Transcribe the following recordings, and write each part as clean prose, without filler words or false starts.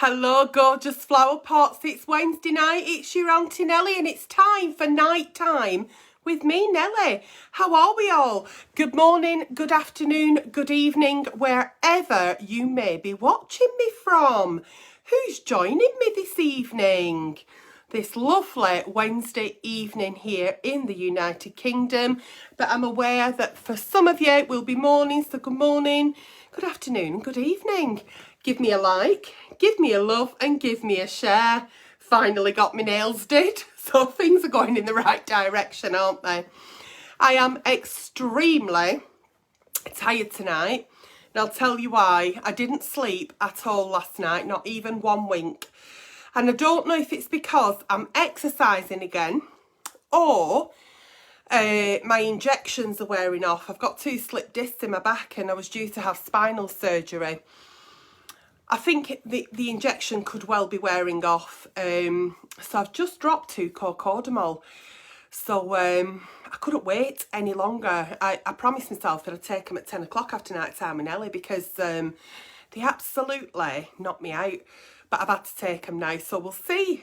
Hello, gorgeous flower pots. It's Wednesday night. It's your Auntie Nelly, and it's time for night time with me, Nelly. How are we all? Good morning, good afternoon, good evening, wherever you may be watching me from. Who's joining me this evening? This lovely Wednesday evening here in the United Kingdom. But I'm aware that for some of you it will be morning, so good morning, good afternoon, and good evening. Give me a like, give me a love, and give me a share. Finally got my nails did, so things are going in the right direction, aren't they? I am extremely tired tonight, and I'll tell you why. I didn't sleep at all last night, not even one wink. And I don't know if it's because I'm exercising again or my injections are wearing off. I've got 2 slip discs in my back and I was due to have spinal surgery. I think the injection could well be wearing off. So I've just dropped 2 cocodamol. So I couldn't wait any longer. I promised myself that I'd take them at 10 o'clock after night time with Nelly because they absolutely knocked me out. But I've had to take them now. So we'll see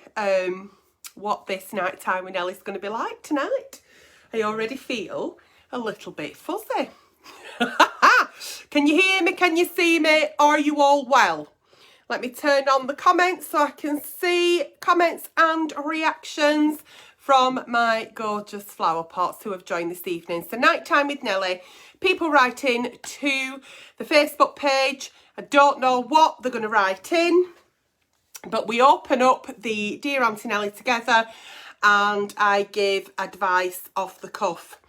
what this night time with Nelly's going to be like tonight. I already feel a little bit fuzzy. Can you hear me? Can you see me? Are you all well? Let me turn on the comments so I can see comments and reactions from my gorgeous flower pots who have joined this evening. So nighttime with Nelly, people write in to the Facebook page. I don't know what they're going to write in, but we open up the Dear Auntie Nelly together and I give advice off the cuff.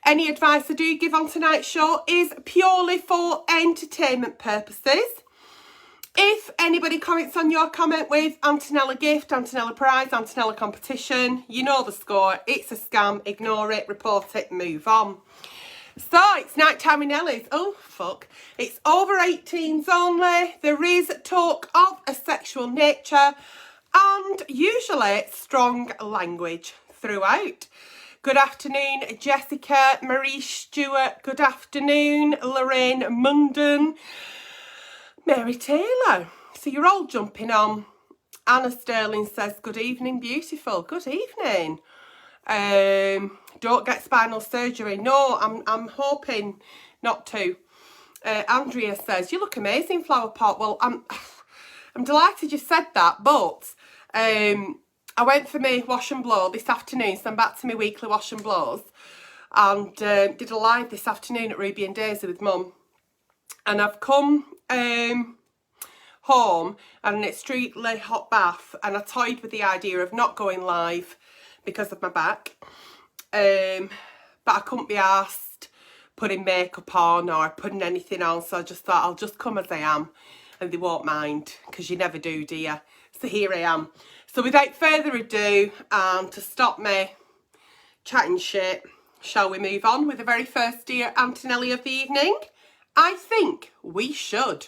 Any advice I do give on tonight's show is purely for entertainment purposes. If anybody comments on your comment with Auntie Nelly gift, Auntie Nelly prize, Auntie Nelly competition, you know the score. It's a scam. Ignore it, report it, move on. So it's nighttime with Nelly's. Oh, fuck. It's over 18s only. There is talk of a sexual nature and usually strong language throughout. Good afternoon, Jessica, Marie Stewart. Good afternoon, Lorraine Munden. Mary Taylor. So you're all jumping on. Anna Sterling says, good evening, beautiful. Good evening. Don't get spinal surgery. No, I'm hoping not to. Andrea says, you look amazing, flower pot. Well, I'm delighted you said that, but I went for my wash and blow this afternoon, so I'm back to my weekly wash and blows, and did a live this afternoon at Ruby and Daisy with Mum. And I've come home and an extremely hot bath, and I toyed with the idea of not going live because of my back. But I couldn't be asked putting makeup on or putting anything on, so I just thought I'll just come as I am and they won't mind, because you never do you? So here I am. So without further ado, to stop me chatting shit, shall we move on with the very first Dear Auntie Nelly of the evening? I think we should.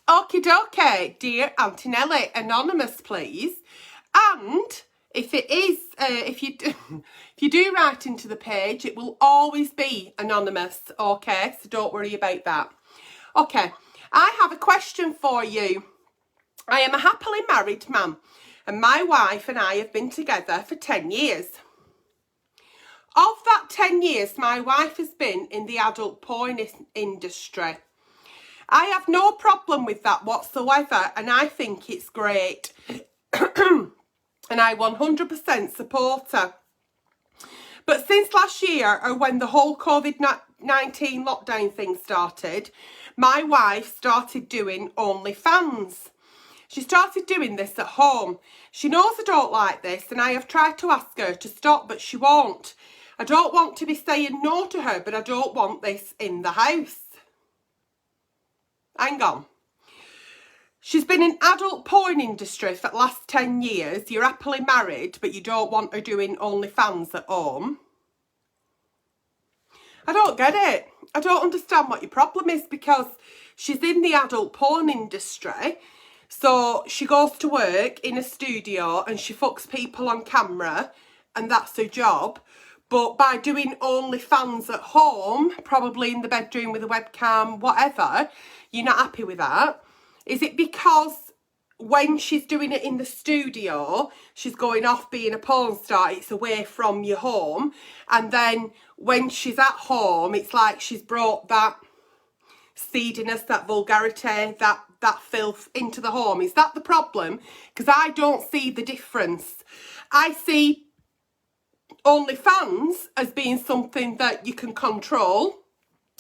Okie dokie, Dear Auntie Nelly, anonymous please. And if it is, if you do write into the page, it will always be anonymous, okay? So don't worry about that. Okay, I have a question for you. I am a happily married man, and my wife and I have been together for 10 years. Of that 10 years, my wife has been in the adult porn industry. I have no problem with that whatsoever, and I think it's great. And I 100% support her. But since last year, or when the whole COVID-19 lockdown thing started, my wife started doing OnlyFans. She started doing this at home. She knows I don't like this, and I have tried to ask her to stop, but she won't. I don't want to be saying no to her, but I don't want this in the house. Hang on. She's been in adult porn industry for the last 10 years. You're happily married, but you don't want her doing OnlyFans at home. I don't get it. I don't understand what your problem is, because she's in the adult porn industry. So she goes to work in a studio and she fucks people on camera, and that's her job. But by doing OnlyFans at home, probably in the bedroom with a webcam, whatever, you're not happy with that. Is it because when she's doing it in the studio, she's going off being a porn star, it's away from your home. And then when she's at home, it's like she's brought that seediness, that vulgarity, that filth into the home. Is that the problem? Because I don't see the difference. I see OnlyFans as being something that you can control.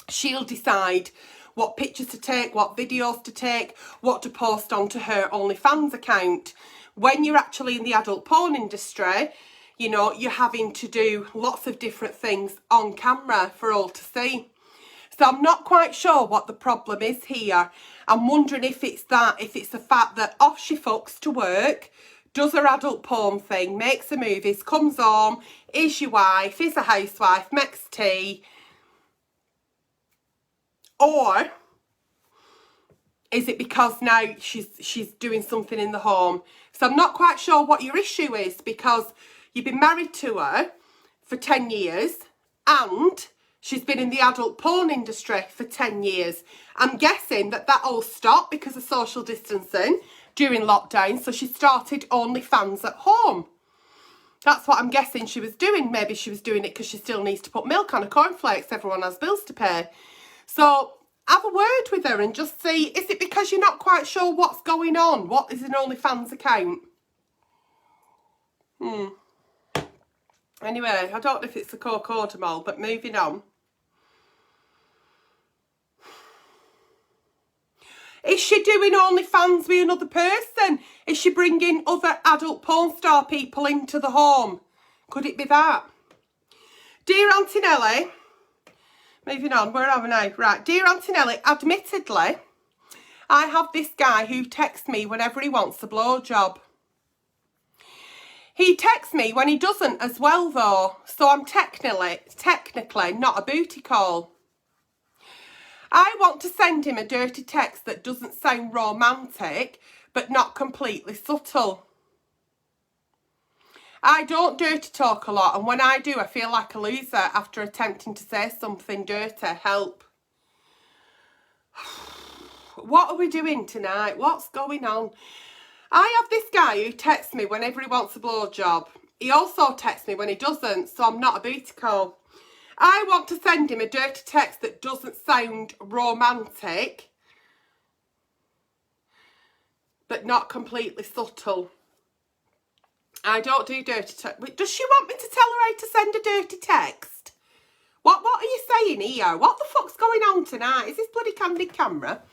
She'll decide what pictures to take, what videos to take, what to post onto her OnlyFans account. When you're actually in the adult porn industry, you know, you're having to do lots of different things on camera for all to see. So I'm not quite sure what the problem is here. I'm wondering if it's the fact that off she fucks to work, does her adult porn thing, makes her movies, comes home, is your wife, is a housewife, makes tea. Or is it because now she's doing something in the home? So I'm not quite sure what your issue is, because you've been married to her for 10 years and she's been in the adult porn industry for 10 years. I'm guessing that all stopped because of social distancing during lockdown. So she started OnlyFans at home. That's what I'm guessing she was doing. Maybe she was doing it because she still needs to put milk on her cornflakes. Everyone has bills to pay. So have a word with her and just see, is it because you're not quite sure what's going on? What is an OnlyFans account? Anyway, I don't know if it's the cocodamol, but moving on. Is she doing OnlyFans with another person? Is she bringing other adult porn star people into the home? Could it be that? Dear Auntie Nelly, moving on, where am I now? Right, dear Auntie Nelly, admittedly, I have this guy who texts me whenever he wants a blowjob. He texts me when he doesn't as well though, so I'm technically not a booty call. I want to send him a dirty text that doesn't sound romantic, but not completely subtle. I don't dirty talk a lot, and when I do, I feel like a loser after attempting to say something dirty. Help. What are we doing tonight? What's going on? I have this guy who texts me whenever he wants a blowjob. He also texts me when he doesn't, so I'm not a booty call. I want to send him a dirty text that doesn't sound romantic, but not completely subtle. I don't do dirty text. Does she want me to tell her how to send a dirty text? What are you saying here? What the fuck's going on tonight? Is this bloody candid camera?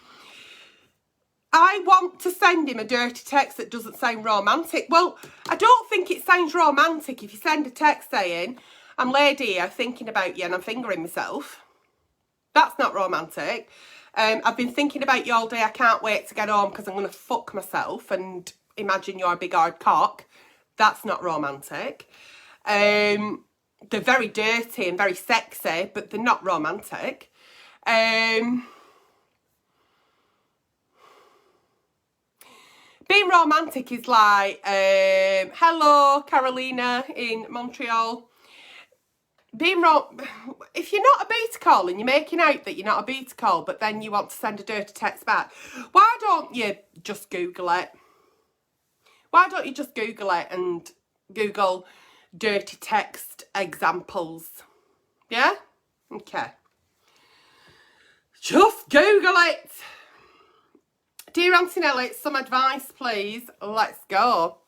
I want to send him a dirty text that doesn't sound romantic. Well, I don't think it sounds romantic if you send a text saying, I'm laid here thinking about you and I'm fingering myself. That's not romantic. I've been thinking about you all day. I can't wait to get home because I'm going to fuck myself and imagine you're a big hard cock. That's not romantic. They're very dirty and very sexy, but they're not romantic. Being romantic is like, hello, Carolina in Montreal. If you're not a beta call and you're making out that you're not a beta call, but then you want to send a dirty text back, why don't you just Google it? Why don't you just Google it and Google dirty text examples? Yeah? Okay. Just Google it. Dear Auntie Nelly, some advice, please. Let's go.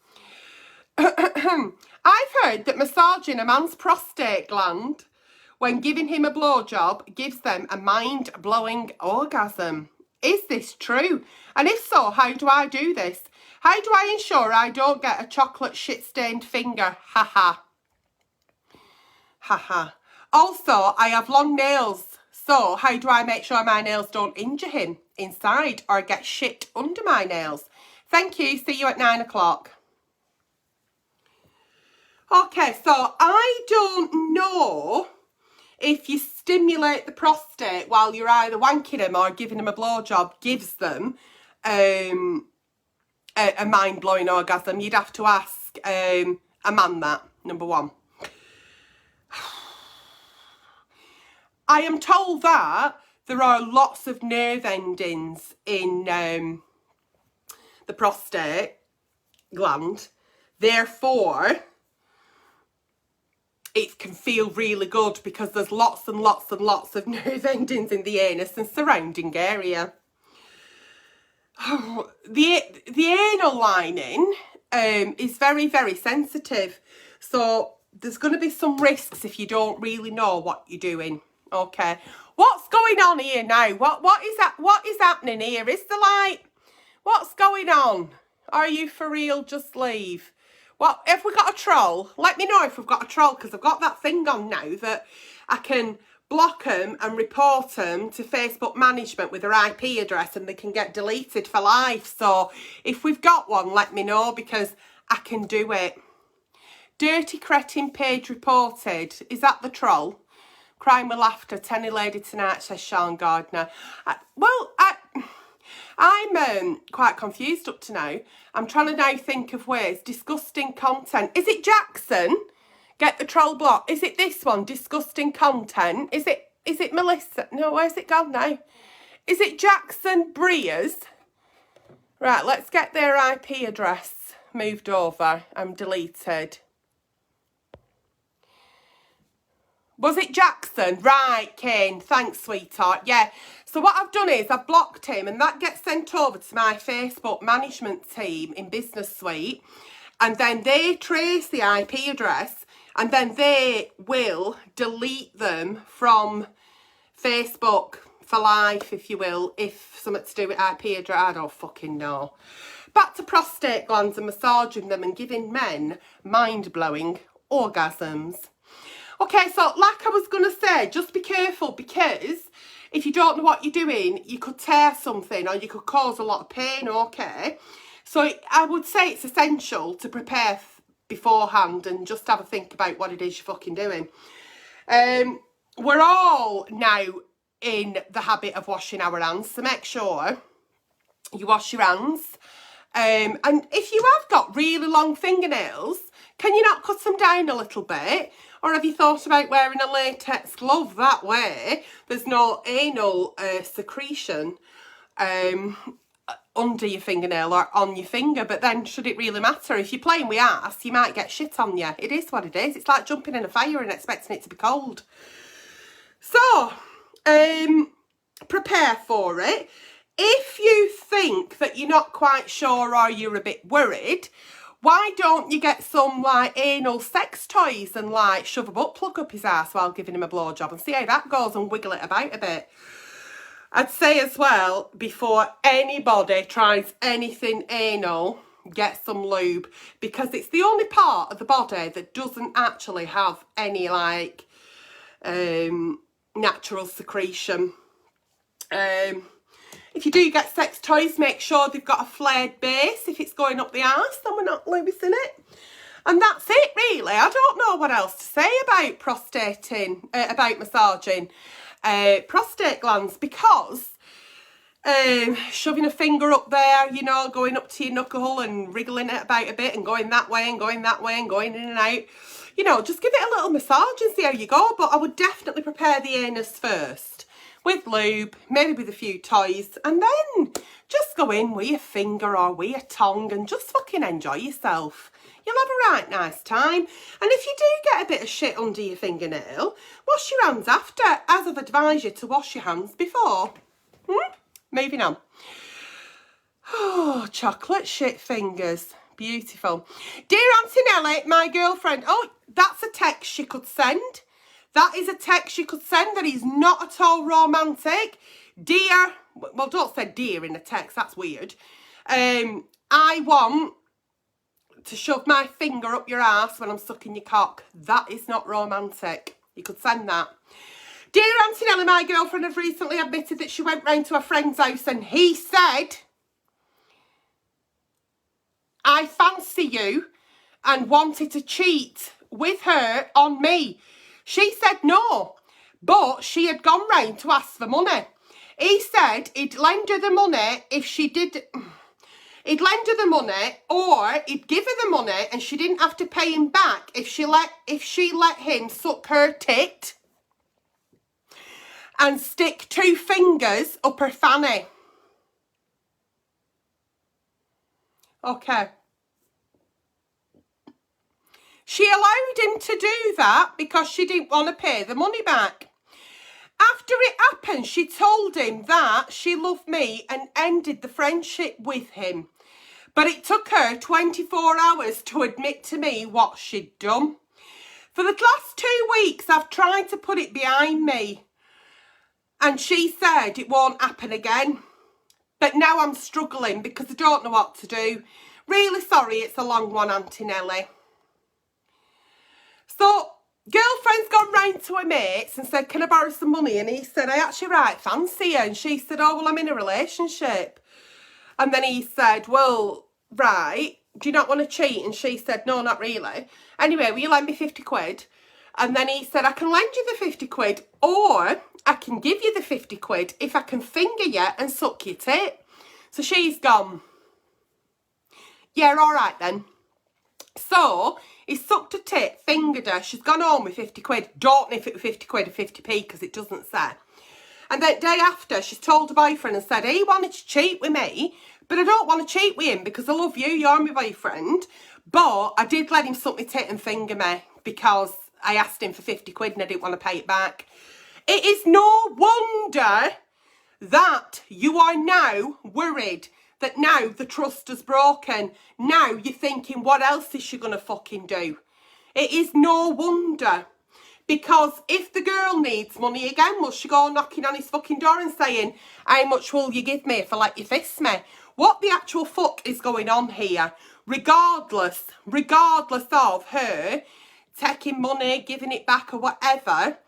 I've heard that massaging a man's prostate gland when giving him a blowjob gives them a mind-blowing orgasm. Is this true? And if so, how do I do this? How do I ensure I don't get a chocolate shit-stained finger? Ha ha. Ha ha. Also, I have long nails. So how do I make sure my nails don't injure him inside or get shit under my nails? Thank you. See you at 9 o'clock. Okay, so I don't know if you stimulate the prostate while you're either wanking him or giving him a blowjob gives them a mind-blowing orgasm. You'd have to ask a man that, number one. I am told that there are lots of nerve endings in the the prostate gland. Therefore, it can feel really good because there's lots and lots and lots of nerve endings in the anus and surrounding area. Oh, the anal lining is very, very sensitive. So there's going to be some risks if you don't really know what you're doing. Okay. What's going on here now? What is happening here? Is the light? What's going on? Are you for real? Just leave. What, have we got a troll? Let me know if we've got a troll, because I've got that thing on now that I can block them and report them to Facebook management with their IP address and they can get deleted for life. So if we've got one, let me know, because I can do it. Dirty cretin page reported. Is that the troll? Crime with laughter. Tenny lady tonight, says Sean Gardner. I'm quite confused up to now. I'm trying to now think of ways. Disgusting content. Is it Jackson? Get the troll block. Is it this one? Disgusting content. Is it Melissa? No, where's it gone now? Is it Jackson Breers? Right, let's get their IP address moved over and deleted. Was it Jackson? Right, Kane. Thanks, sweetheart. Yeah. So what I've done is I've blocked him, and that gets sent over to my Facebook management team in Business Suite. And then they trace the IP address, and then they will delete them from Facebook for life, if you will, if something to do with IP address. I don't fucking know. Back to prostate glands and massaging them and giving men mind-blowing orgasms. Okay, so like I was going to say, just be careful, because if you don't know what you're doing, you could tear something or you could cause a lot of pain, okay? So I would say it's essential to prepare beforehand and just have a think about what it is you're fucking doing. We're all now in the habit of washing our hands, so make sure you wash your hands. And if you have got really long fingernails, can you not cut them down a little bit? Or have you thought about wearing a latex glove? That way there's no anal secretion under your fingernail or on your finger. But then should it really matter? If you're playing with arse, you might get shit on you. It is what it is. It's like jumping in a fire and expecting it to be cold. So, prepare for it. If you think that you're not quite sure or you're a bit worried, why don't you get some like anal sex toys and like shove a butt plug up his ass while giving him a blowjob and see how that goes and wiggle it about a bit. I'd say as well, before anybody tries anything anal, get some lube, because it's the only part of the body that doesn't actually have any like natural secretion. If you do get sex toys, make sure they've got a flared base. If it's going up the arse, then we're not lubing it. And that's it, really. I don't know what else to say about about massaging prostate glands, because shoving a finger up there, you know, going up to your knuckle and wriggling it about a bit and going that way and going that way and going in and out. You know, just give it a little massage and see how you go. But I would definitely prepare the anus first with lube, maybe with a few toys, and then just go in with your finger or with your tongue and just fucking enjoy yourself. You'll have a right nice time. And if you do get a bit of shit under your fingernail, wash your hands after, as I've advised you to wash your hands before. Moving on. Oh, chocolate shit fingers. Beautiful. Dear Auntie Nelly, my girlfriend. Oh, that's a text she could send. That is a text you could send that is not at all romantic. Dear, well, don't say dear in a text, that's weird. I want to shove my finger up your ass when I'm sucking your cock. That is not romantic. You could send that. Dear Auntie Nelly, my girlfriend has recently admitted that she went round to a friend's house and he said, I fancy you, and wanted to cheat with her on me. She said no, but she had gone round to ask for money. He said he'd lend her the money if she did. He'd lend her the money, or he'd give her the money and she didn't have to pay him back if she let him suck her tit and stick 2 fingers up her fanny. Okay. She allowed him to do that because she didn't want to pay the money back. After it happened, she told him that she loved me and ended the friendship with him. But it took her 24 hours to admit to me what she'd done. For the last 2 weeks, I've tried to put it behind me. And she said it won't happen again. But now I'm struggling because I don't know what to do. Really sorry, it's a long one, Auntie Nelly. So, girlfriend's gone round to her mates and said, can I borrow some money? And he said, I actually right fancy her. And she said, oh, well, I'm in a relationship. And then he said, well, right, do you not want to cheat? And she said, no, not really. Anyway, will you lend me 50 quid? And then he said, I can lend you the 50 quid or I can give you the 50 quid if I can finger you and suck your tit. So she's gone, yeah, all right then. So he sucked her tit, fingered her. She's gone home with 50 quid. Don't know if it was 50 quid or 50p because it doesn't say. And then day after, she's told her boyfriend and said, he wanted to cheat with me, but I don't want to cheat with him because I love you, you're my boyfriend. But I did let him suck my tit and finger me because I asked him for 50 quid and I didn't want to pay it back. It is no wonder that you are now worried that now the trust is broken. Now you're thinking, what else is she going to fucking do? It is no wonder. Because if the girl needs money again, will she go knocking on his fucking door and saying, how much will you give me if I let you fist me? What the actual fuck is going on here? Regardless of her taking money, giving it back or whatever,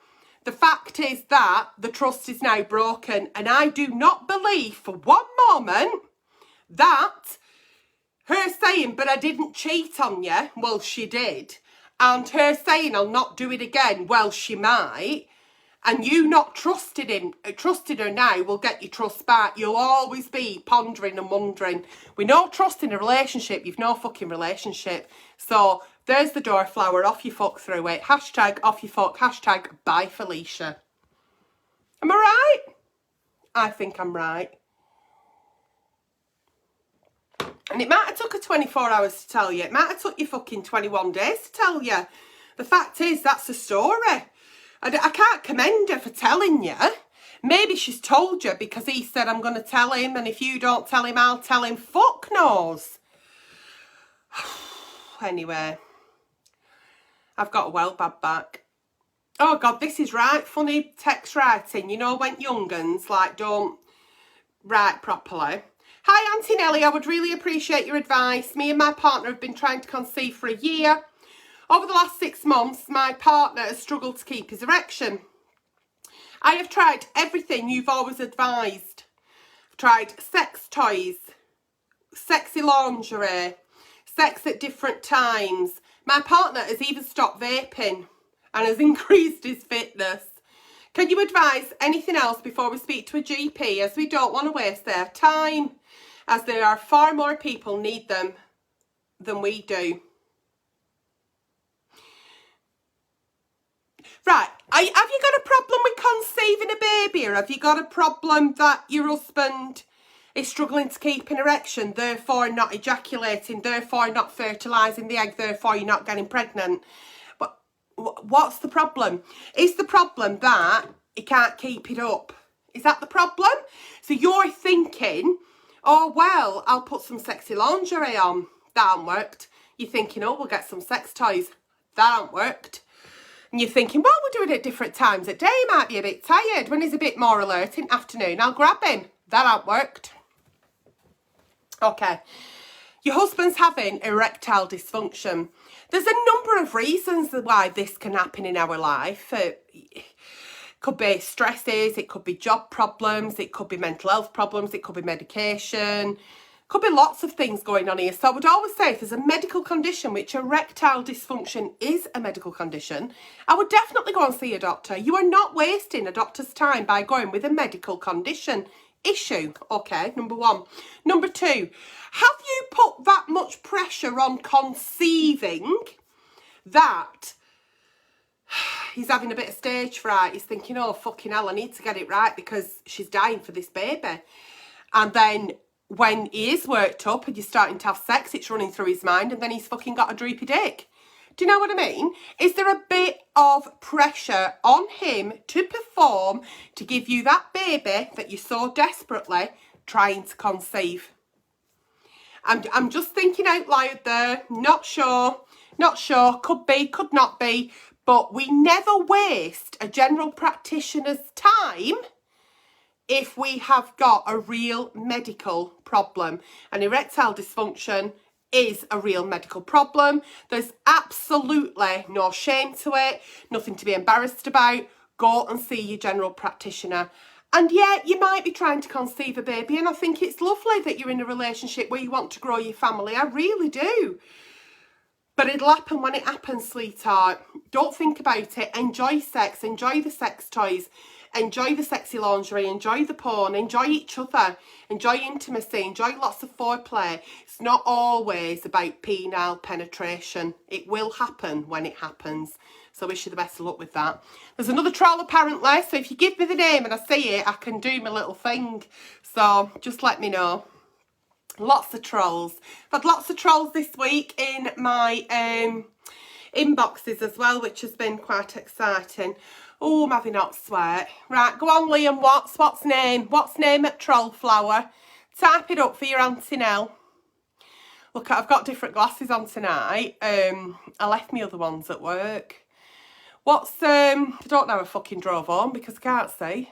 the fact is that the trust is now broken. And I do not believe for one moment that her saying, but I didn't cheat on you, well, she did. And her saying, I'll not do it again, well, she might. And you not trusted her now will get your trust back. You'll always be pondering and wondering. With no trust in a relationship, you've no fucking relationship. So there's the door flower, off you fuck through it. Hashtag off you fuck, hashtag bye Felicia. Am I right? I think I'm right. And it might have took her 24 hours to tell you. It might have took you fucking 21 days to tell you. The fact is, that's the story. I can't commend her for telling you. Maybe she's told you because he said, I'm going to tell him. And if you don't tell him, I'll tell him. Fuck knows. Anyway. I've got a well bad back. Oh, God, this is right. Funny text writing. You know, when young'uns, like, don't write properly. Hi, Auntie Nelly, I would really appreciate your advice. Me and my partner have been trying to conceive for a year. Over the last 6 months, my partner has struggled to keep his erection. I have tried everything you've always advised. I've tried sex toys, sexy lingerie, sex at different times. My partner has even stopped vaping and has increased his fitness. Can you advise anything else before we speak to a GP, as we don't want to waste their time, as there are far more people need them than we do. Right, have you got a problem with conceiving a baby, or have you got a problem that your husband is struggling to keep an erection, therefore not ejaculating, therefore not fertilising the egg, therefore you're not getting pregnant? What's the problem? Is the problem that he can't keep it up? Is that the problem? So you're thinking, oh, well, I'll put some sexy lingerie on. That hasn't worked. You're thinking, oh, we'll get some sex toys. That hasn't worked. And you're thinking, well, we'll do it at different times of day. He might be a bit tired. When he's a bit more alert in the afternoon, I'll grab him. That hasn't worked. Okay. Your husband's having erectile dysfunction. There's a number of reasons why this can happen in our life. It could be stresses, it could be job problems, it could be mental health problems, it could be medication, could be lots of things going on here. So I would always say if there's a medical condition, which erectile dysfunction is a medical condition, I would definitely go and see a doctor. You are not wasting a doctor's time by going with a medical condition issue. Okay, number one. Number two, have you put that much pressure on conceiving that he's having a bit of stage fright? He's thinking, oh, fucking hell, I need to get it right because she's dying for this baby. And then when he is worked up and you're starting to have sex, it's running through his mind, and then he's fucking got a droopy dick. Do you know what I mean? Is there a bit of pressure on him to perform to give you that baby that you're so desperately trying to conceive? I'm just thinking out loud there. Not sure. Could be, could not be. But we never waste a general practitioner's time if we have got a real medical problem. And erectile dysfunction is a real medical problem. There's absolutely no shame to it, nothing to be embarrassed about. Go and see your general practitioner. And yeah, you might be trying to conceive a baby, and I think it's lovely that you're in a relationship where you want to grow your family. I really do. But it'll happen when it happens, sweetheart. Don't think about it. Enjoy sex. Enjoy the sex toys. Enjoy the sexy lingerie. Enjoy the porn. Enjoy each other. Enjoy intimacy. Enjoy lots of foreplay. It's not always about penile penetration. It will happen when it happens. So I wish you the best of luck with that. There's another troll apparently. So if you give me the name and I see it, I can do my little thing. So just let me know. Lots of trolls. I've had lots of trolls this week in my inboxes as well, which has been quite exciting. Oh, I'm having hot sweat. Right, go on, Liam Watts. What's name? What's name at Trollflower? Type it up for your Auntie Nell. Look, I've got different glasses on tonight. I left my other ones at work. What's, I don't know, I fucking drove home because I can't see.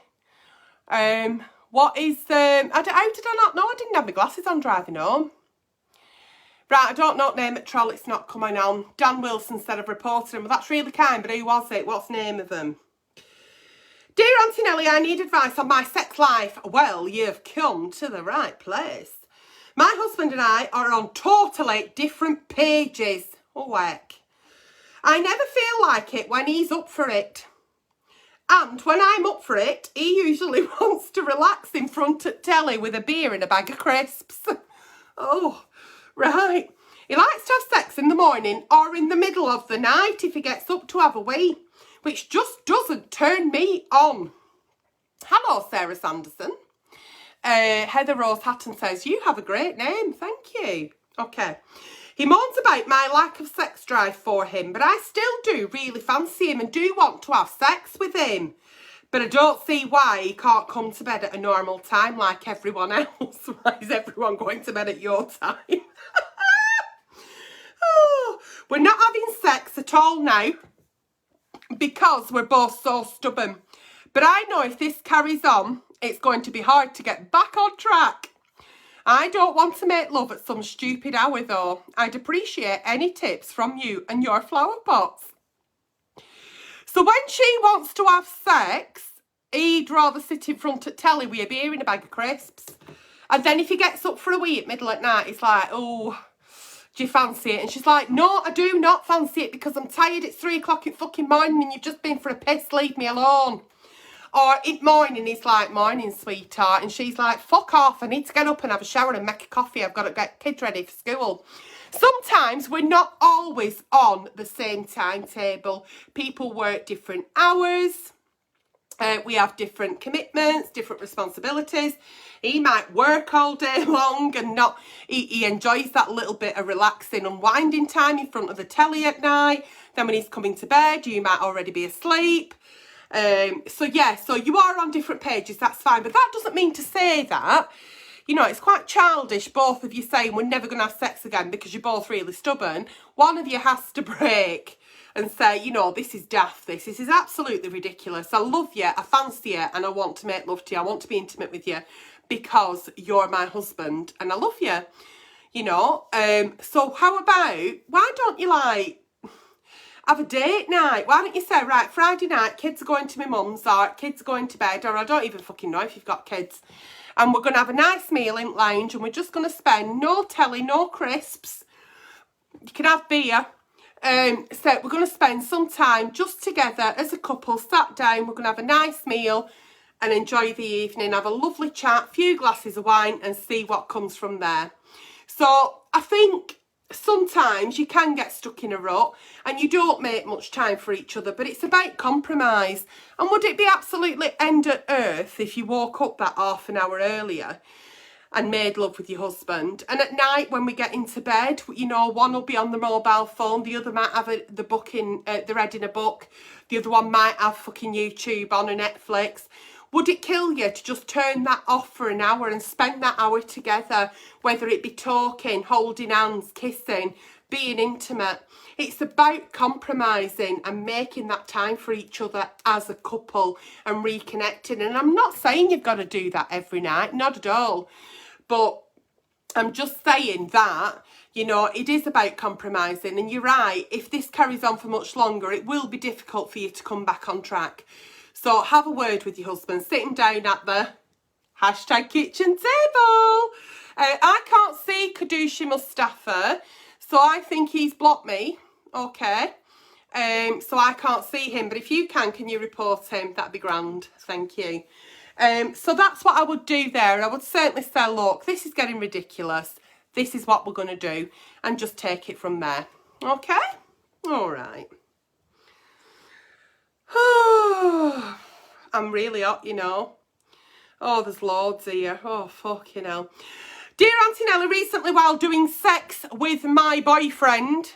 What is, how did I not know? I didn't have my glasses on driving home. Right, I don't know name at Troll, it's not coming on. Dan Wilson said I've reported him. Well, that's really kind, but who was it? What's the name of them? Dear Auntie Nelly, I need advice on my sex life. Well, you've come to the right place. My husband and I are on totally different pages. Oh, heck. I never feel like it when he's up for it. And when I'm up for it, he usually wants to relax in front of telly with a beer and a bag of crisps. Oh, right. He likes to have sex in the morning or in the middle of the night if he gets up to have a wee, which just doesn't turn me on. Hello, Sarah Sanderson. Heather Rose Hatton says, you have a great name. Thank you. Okay. He moans about my lack of sex drive for him, but I still do really fancy him and do want to have sex with him. But I don't see why he can't come to bed at a normal time like everyone else. Why is everyone going to bed at your time? Oh, we're not having sex at all now because we're both so stubborn. But I know if this carries on, it's going to be hard to get back on track. I don't want to make love at some stupid hour though. I'd appreciate any tips from you and your flower pots. So when she wants to have sex, he'd rather sit in front of telly with a beer and a bag of crisps. And then if he gets up for a wee at middle at night, he's like, oh, do you fancy it? And she's like, no, I do not fancy it because I'm tired. It's 3 o'clock in fucking morning and you've just been for a piss. Leave me alone. Or in morning, he's like, morning, sweetheart. And she's like, fuck off. I need to get up and have a shower and make a coffee. I've got to get kids ready for school. Sometimes we're not always on the same timetable. People work different hours. We have different commitments, different responsibilities. He might work all day long and not, he enjoys that little bit of relaxing, unwinding time in front of the telly at night. Then when he's coming to bed, you might already be asleep. So you are on different pages, that's fine. But that doesn't mean to say that, you know, it's quite childish, both of you saying we're never going to have sex again because you're both really stubborn. One of you has to break and say, you know, this is daft, this is absolutely ridiculous. I love you, I fancy you, and I want to make love to you. I want to be intimate with you because you're my husband and I love you, you know. So how about, why don't you like have a date night? Why don't you say, right, Friday night, kids are going to my mum's, or kids are going to bed, or I don't even fucking know if you've got kids, and we're going to have a nice meal in lounge, and we're just going to spend no telly, no crisps. You can have beer. So we're going to spend some time just together as a couple, sat down, we're going to have a nice meal and enjoy the evening, have a lovely chat, few glasses of wine, and see what comes from there. So I think sometimes you can get stuck in a rut and you don't make much time for each other, but it's about compromise. And would it be absolutely end of earth if you woke up that half an hour earlier and made love with your husband. And at night when we get into bed, you know, one will be on the mobile phone, the other might have the book in, they're reading a book, the other one might have fucking YouTube on or Netflix. Would it kill you to just turn that off for an hour and spend that hour together, whether it be talking, holding hands, kissing, being intimate? It's about compromising and making that time for each other as a couple and reconnecting. And I'm not saying you've got to do that every night, not at all. But I'm just saying that, you know, it is about compromising. And you're right, if this carries on for much longer, it will be difficult for you to come back on track. So have a word with your husband, sit him down at the hashtag kitchen table. I can't see Kadushi Mustafa, so I think he's blocked me, okay. So I can't see him, but if you can you report him? That'd be grand, thank you. So that's what I would do there. I would certainly say, look, this is getting ridiculous. This is what we're going to do, and just take it from there. Okay? All right. I'm really hot, you know. Oh, there's loads here. Oh, fucking hell. Dear Auntie Nelly, recently while doing sex with my boyfriend,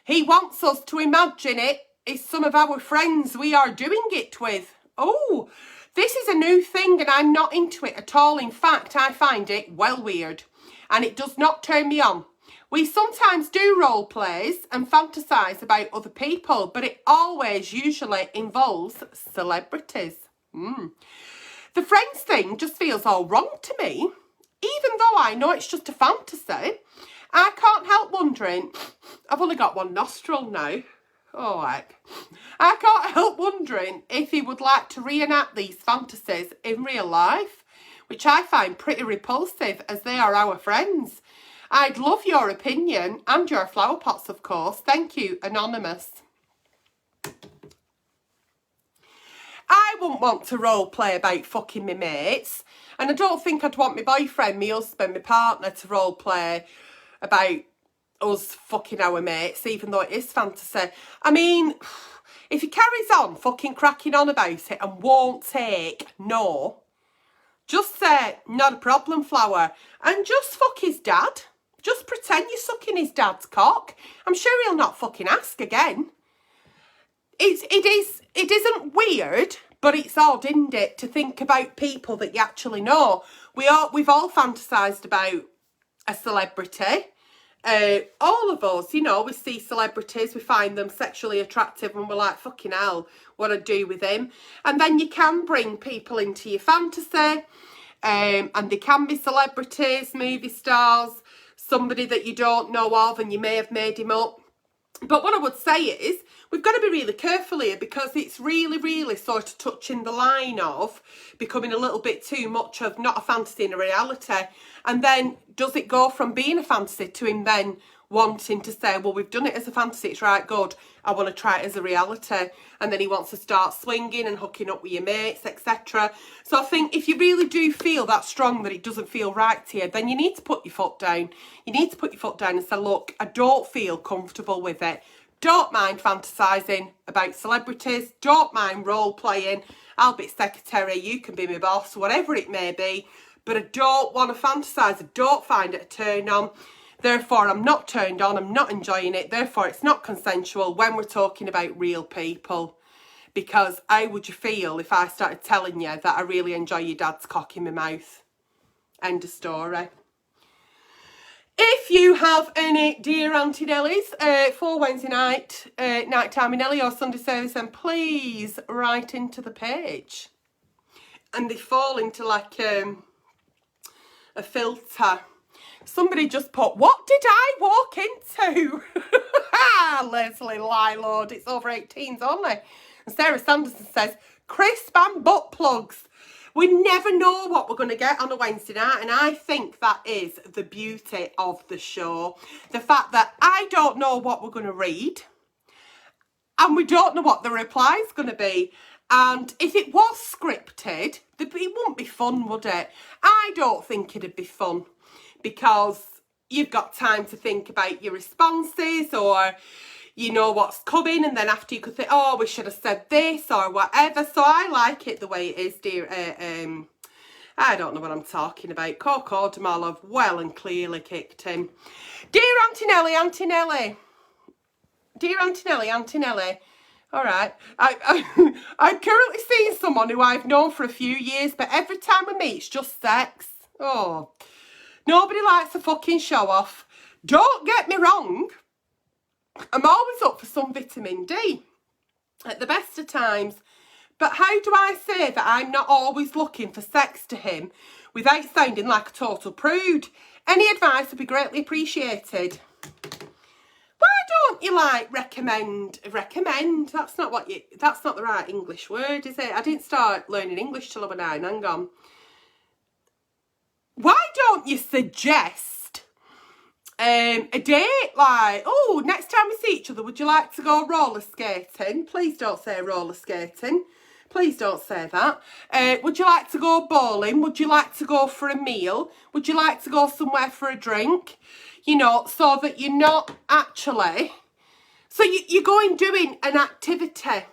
he wants us to imagine it is some of our friends we are doing it with. Oh, this is a new thing and I'm not into it at all. In fact, I find it well weird and it does not turn me on. We sometimes do role plays and fantasise about other people, but it always usually involves celebrities. The friends thing just feels all wrong to me. Even though I know it's just a fantasy, I can't help wondering, I've only got one nostril now. Oh, heck. I can't help wondering if he would like to reenact these fantasies in real life, which I find pretty repulsive as they are our friends. I'd love your opinion and your flower pots, of course. Thank you, Anonymous. I wouldn't want to role play about fucking my mates, and I don't think I'd want my boyfriend, my husband, my partner to role play about us fucking our mates, even though it is fantasy. I mean, if he carries on fucking cracking on about it and won't take no, just say, not a problem, flower, and just fuck his dad. Just pretend you're sucking his dad's cock. I'm sure he'll not fucking ask again. It isn't weird, but it's odd, isn't it, to think about people that you actually know. We've all fantasised about a celebrity. All of us, you know, we see celebrities, we find them sexually attractive and we're like, fucking hell, what I'd do with him. And then you can bring people into your fantasy, and they can be celebrities, movie stars, somebody that you don't know of and you may have made him up. But what I would say is, we've got to be really careful here, because it's really, really sort of touching the line of becoming a little bit too much of not a fantasy and a reality. And then does it go from being a fantasy to him then wanting to say, well, we've done it as a fantasy, it's right good, I want to try it as a reality. And then he wants to start swinging and hooking up with your mates, etc. So I think if you really do feel that strong that it doesn't feel right to you, then you need to put your foot down. You need to put your foot down and say, look, I don't feel comfortable with it. Don't mind fantasising about celebrities. Don't mind role playing. I'll be secretary, you can be my boss, whatever it may be. But I don't want to fantasise. I don't find it a turn on. Therefore, I'm not turned on. I'm not enjoying it. Therefore, it's not consensual when we're talking about real people. Because how would you feel if I started telling you that I really enjoy your dad's cock in my mouth? End of story. If you have any Dear Auntie Nellies for Wednesday night, nighttime in Nelly or Sunday service, then please write into the page. And they fall into like a filter. Somebody just put, what did I walk into? Leslie Lylord, it's over 18's only. And Sarah Sanderson says, crisp and butt plugs. We never know what we're going to get on a Wednesday night, and I think that is the beauty of the show. The fact that I don't know what we're going to read, and we don't know what the reply is going to be. And if it was scripted, it wouldn't be fun, would it? I don't think it'd be fun, because you've got time to think about your responses, or you know what's coming, and then after you could think, oh, we should have said this or whatever. So I like it the way it is, dear I don't know what I'm talking about. Coco de my love well and clearly kicked him. Dear Auntie Nelly, Auntie Nelly. Dear Auntie Nelly, Auntie Nelly. All right. I'm currently seeing someone who I've known for a few years, but every time we meet, it's just sex. Oh. Nobody likes a fucking show off. Don't get me wrong. I'm always up for some vitamin D at the best of times. But how do I say that I'm not always looking for sex to him without sounding like a total prude? Any advice would be greatly appreciated. Why don't you recommend? That's not the right English word, is it? I didn't start learning English till I was 9. Hang on. Why don't you suggest a date like, oh, next time we see each other, would you like to go roller skating? Please don't say roller skating. Please don't say that. Would you like to go bowling? Would you like to go for a meal? Would you like to go somewhere for a drink? You know, so that you're not actually... So you're going doing an activity.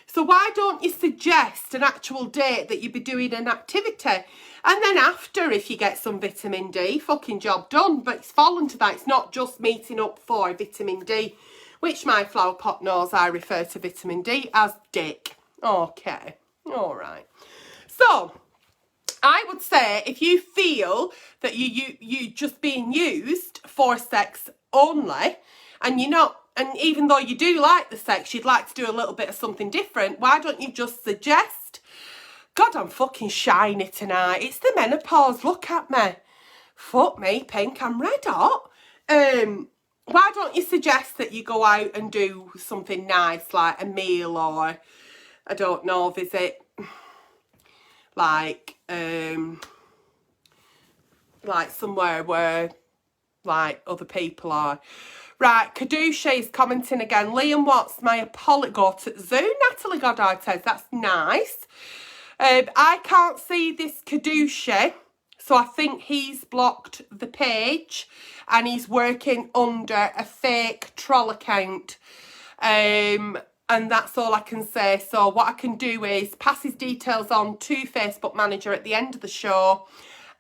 So why don't you suggest an actual date that you'd be doing an activity? And then after, if you get some vitamin D, fucking job done. But it's fallen to that. It's not just meeting up for vitamin D, which my flower pot knows I refer to vitamin D as dick. Okay, all right. So, I would say if you feel that you just being used for sex only, and you're not, and even though you do like the sex, you'd like to do a little bit of something different, why don't you just suggest, God, I'm fucking shiny tonight. It's the menopause, look at me. Fuck me, pink, I'm red hot. Why don't you suggest that you go out and do something nice, like a meal, or I don't know, visit like somewhere where like other people are. Right, Kadusha is commenting again. Liam Watts, my apology. Go to Zoo, Natalie Goddard says, that's nice. I can't see this Kadusha, so I think he's blocked the page and he's working under a fake troll account. And that's all I can say. So what I can do is pass his details on to Facebook Manager at the end of the show,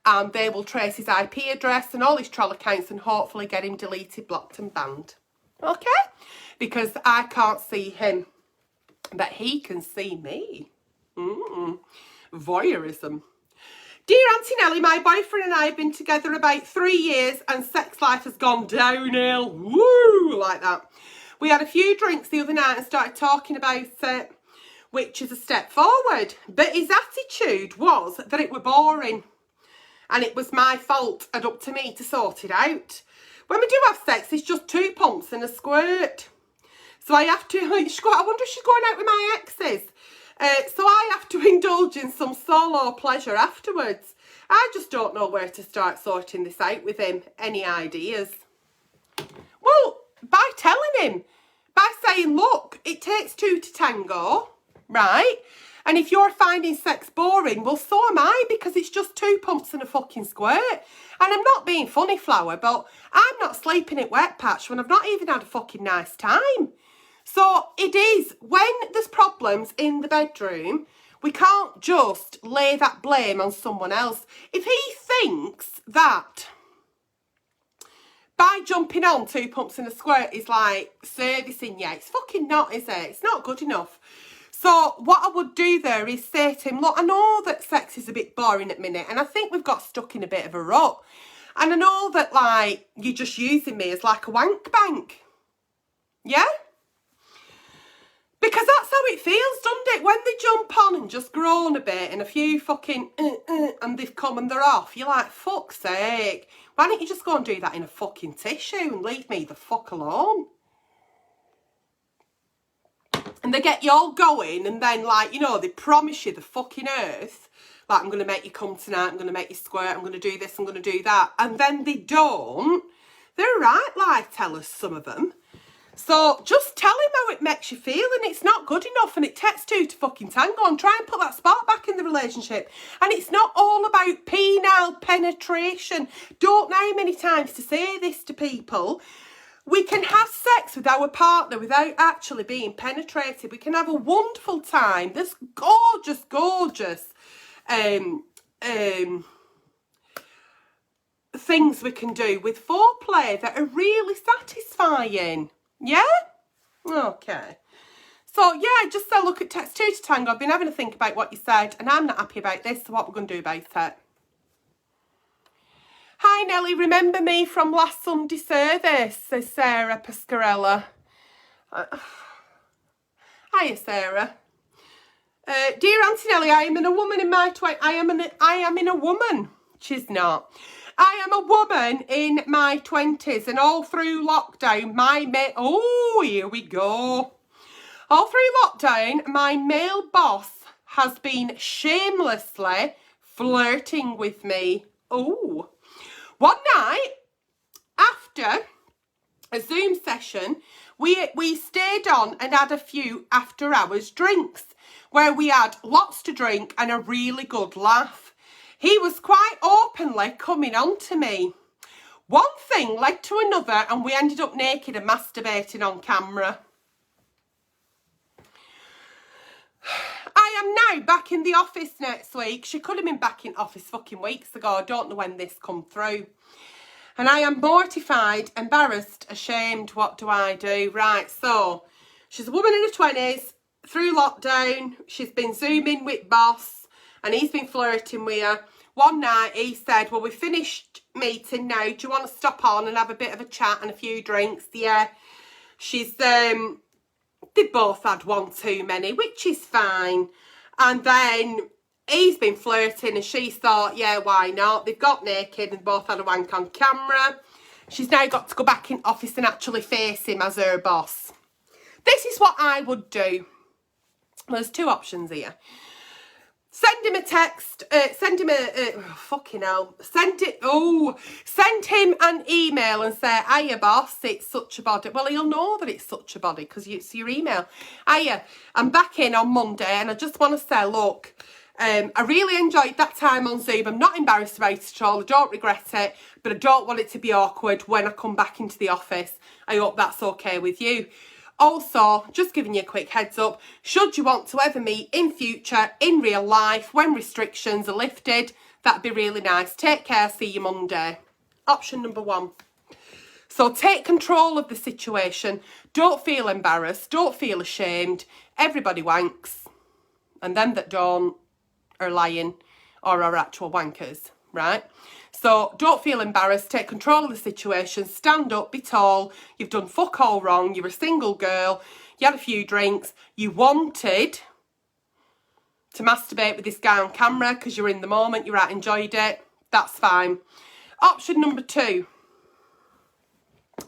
and they will trace his IP address and all his troll accounts and hopefully get him deleted, blocked and banned. Okay? Because I can't see him, but he can see me. Voyeurism. Dear Auntie Nelly, my boyfriend and I have been together about 3 years and sex life has gone downhill. Woo! Like that. We had a few drinks the other night and started talking about it, which is a step forward. But his attitude was that it were boring and it was my fault and up to me to sort it out. When we do have sex, it's just 2 pumps and a squirt. So I have to, I wonder if she's going out with my exes. So I have to indulge in some solo pleasure afterwards. I just don't know where to start sorting this out with him. Any ideas? Well, by telling him, by saying, look, it takes 2 to tango, right? And if you're finding sex boring, well, so am I, because it's just 2 pumps and a fucking squirt. And I'm not being funny, Flower, but I'm not sleeping at Wet Patch when I've not even had a fucking nice time. So it is, when there's problems in the bedroom, we can't just lay that blame on someone else. If he thinks that by jumping on 2 pumps and a squirt is like servicing you, it's fucking not, is it? It's not good enough. So what I would do there is say to him, look, I know that sex is a bit boring at the minute and I think we've got stuck in a bit of a rut. And I know that, like, you're just using me as like a wank bank. Yeah? Because that's how it feels, doesn't it? When they jump on and just groan a bit and a few fucking and they've come and they're off, you're like, fuck's sake. Why don't you just go and do that in a fucking tissue and leave me the fuck alone? And they get you all going and then, like, you know, they promise you the fucking earth. Like, I'm going to make you come tonight, I'm going to make you squirt, I'm going to do this, I'm going to do that. And then they don't. They're right lie tellers, some of them. So just tell him how it makes you feel and it's not good enough and it takes 2 to fucking tango, and try and put that spark back in the relationship. And it's not all about penile penetration. Don't know how many times to say this to people. We can have sex with our partner without actually being penetrated. We can have a wonderful time. This gorgeous, gorgeous things we can do with foreplay that are really satisfying. Yeah? Okay. So, yeah, just say, look, at text 2 to tango. I've been having to think about what you said, and I'm not happy about this, so what we're going to do about it. Hi, Nelly. Remember me from last Sunday service, says Sarah Pascarella. Hiya, Sarah. Dear Auntie Nelly, I am in a woman in my I am in a woman. She's not. I am a woman in my 20s, and all through lockdown, here we go. All through lockdown, my male boss has been shamelessly flirting with me. Oh. One night, after a Zoom session, we stayed on and had a few after hours drinks where we had lots to drink and a really good laugh. He was quite openly coming on to me. One thing led to another and we ended up naked and masturbating on camera. I am now back in the office next week. She could have been back in office fucking weeks ago. I don't know when this come through. And I am mortified, embarrassed, ashamed. What do I do? Right, so she's a woman in her 20s, through lockdown. She's been Zooming with boss and he's been flirting with her. One night he said, well, we finished meeting now. Do you want to stop on and have a bit of a chat and a few drinks? Yeah. She's, they both had one too many, which is fine. And then he's been flirting and she thought, yeah, why not? They've got naked and both had a wank on camera. She's now got to go back in office and actually face him as her boss. This is what I would do. There's two options here. Send him a text, send him fucking hell, send him an email and say, hiya boss, it's such a body. Well, he'll know that it's such a body because it's your email. Hiya, I'm back in on Monday and I just want to say, look, I really enjoyed that time on Zoom. I'm not embarrassed about it at all. I don't regret it, but I don't want it to be awkward when I come back into the office. I hope that's okay with you. Also, just giving you a quick heads up, should you want to ever meet in future, in real life, when restrictions are lifted, that'd be really nice. Take care, see you Monday. Option number 1. So take control of the situation. Don't feel embarrassed. Don't feel ashamed. Everybody wanks. And them that don't are lying or are actual wankers, right? So don't feel embarrassed, take control of the situation, stand up, be tall, you've done fuck all wrong, you're a single girl, you had a few drinks, you wanted to masturbate with this guy on camera because you're in the moment, you're out, enjoyed it, that's fine. Option number 2,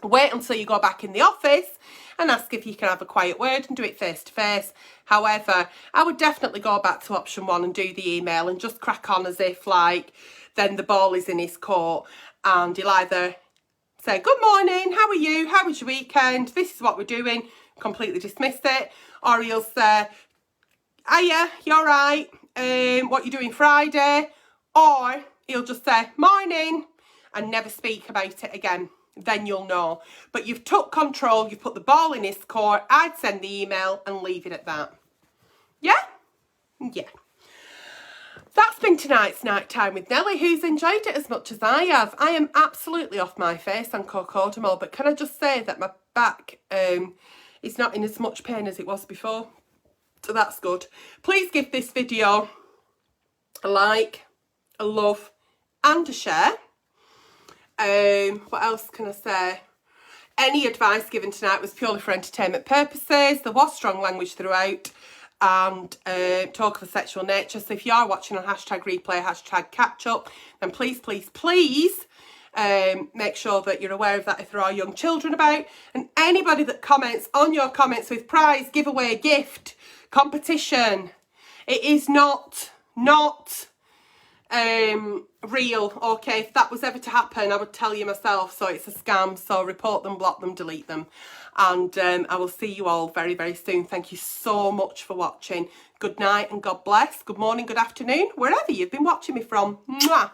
wait until you go back in the office and ask if you can have a quiet word and do it face to face. However, I would definitely go back to option 1 and do the email and just crack on as if like then the ball is in his court and he'll either say, good morning, how are you? How was your weekend? This is what we're doing. Completely dismiss it. Or he'll say, hiya, you all right? What you doing Friday? Or he'll just say, morning, and never speak about it again. Then you'll know. But you've took control, you've put the ball in his court. I'd send the email and leave it at that. Yeah? Yeah. That's been tonight's night time with Nelly, who's enjoyed it as much as I have. I am absolutely off my face on cocodamol, but can I just say that my back is not in as much pain as it was before. So that's good. Please give this video a like, a love, and a share. What else can I say? Any advice given tonight was purely for entertainment purposes. There was strong language throughout and talk of a sexual nature. So if you are watching on hashtag replay, hashtag catch up, then please, please, please make sure that you're aware of that if there are young children about. And anybody that comments on your comments with prize, giveaway, gift, competition, it is not real. Okay, if that was ever to happen, I would tell you myself. So it's a scam. So report them, block them, delete them. And I will see you all very, very soon. Thank you so much for watching. Good night and God bless. Good morning, good afternoon, wherever you've been watching me from. Mwah.